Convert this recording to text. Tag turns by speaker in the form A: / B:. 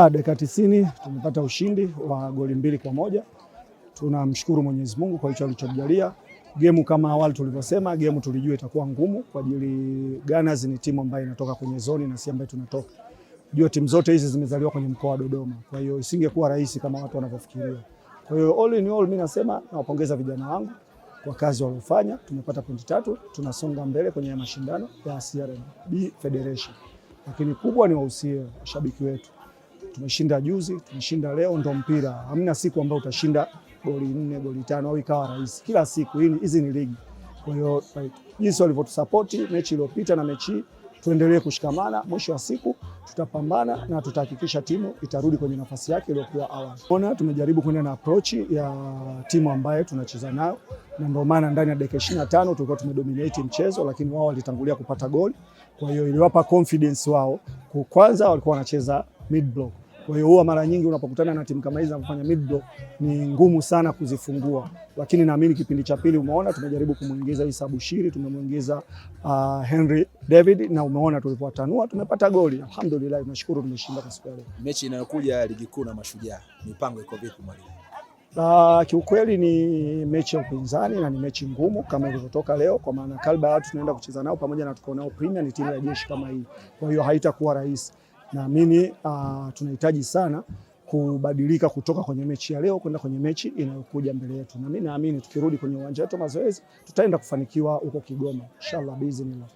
A: Dakika 90 tumepata ushindi wa goli 2-1. Tunamshukuru Mwenyezi Mungu kwa hicho alichotujalia. Game kama awali tulivyosema, game tulijua itakuwa ngumu kwa ajili Gunners ni timu ambayo inatoka kwenye zoni na si ambayo tunatoka. Ndio timu zote hizi zimezaliwa kwenye mkoa wa Dodoma. Kwa hiyo isingekuwa rahisi kama watu wanavyofikiria. Kwa hiyo all in all mimi nasema nawapongeza vijana wangu kwa kazi waliofanya. Tumepata pointi 3, tunasonga mbele kwenye mashindano ya CRB Federation. Lakini kubwa ni wahusie washabiki wetu. Tumeshinda juzi, tumeshinda leo, ndo mpira. Hamna siku ambayo utashinda goli 4, goli 5 au ikawa rahisi. Kila siku hizi ni ligi. Kwa hiyo jinsi walivyotusapoti mechi iliyopita na mechi hii, tuendelee kushikamana. Mwisho wa siku tutapambana na tutahakikisha timu itarudi kwenye nafasi yake iliyokuwa awali. Ona tumejaribu kwenda na approach ya timu ambayo tunacheza nayo, na ndio maana ndani ya dakika 25 tulikuwa tumedominate mchezo, lakini wao walitangulia kupata goli. Kwa hiyo iliwapa confidence wao. Kwanza walikuwa wanacheza mid block. Kwa hiyo huwa mara nyingi unapokutana na timu kama hizi zinazofanya mid block ni ngumu sana kuzifungua. Lakini naamini kipindi cha pili umeona tumejaribu kumuingiza Issa Bushiri, tumemuingiza Henry David na umeona tulipotanua tumepata goli. Alhamdulillah, tunashukuru tumeshinda kwa siku ya leo.
B: Mechi inayokuja ligi kuu na Mashujaa, mipango iko vipi mwalimu?
A: Kiukweli ni mechi ya upinzani na ni mechi ngumu kama ilivyotoka leo, kwa maana Kalba watu tunaenda kucheza nao pamoja na tuko nao Premier, ni timu ya jeshi kama hii. Kwa hiyo haitakuwa rahisi. Naamini tunahitaji sana kubadilika kutoka kwenye mechi ya leo kwenda kwenye mechi inayokuja mbele yetu. Na mimi naamini tukirudi kwenye uwanja wetu mazoezi tutaenda kufanikiwa huko Kigoma. Inshallah biiznillah.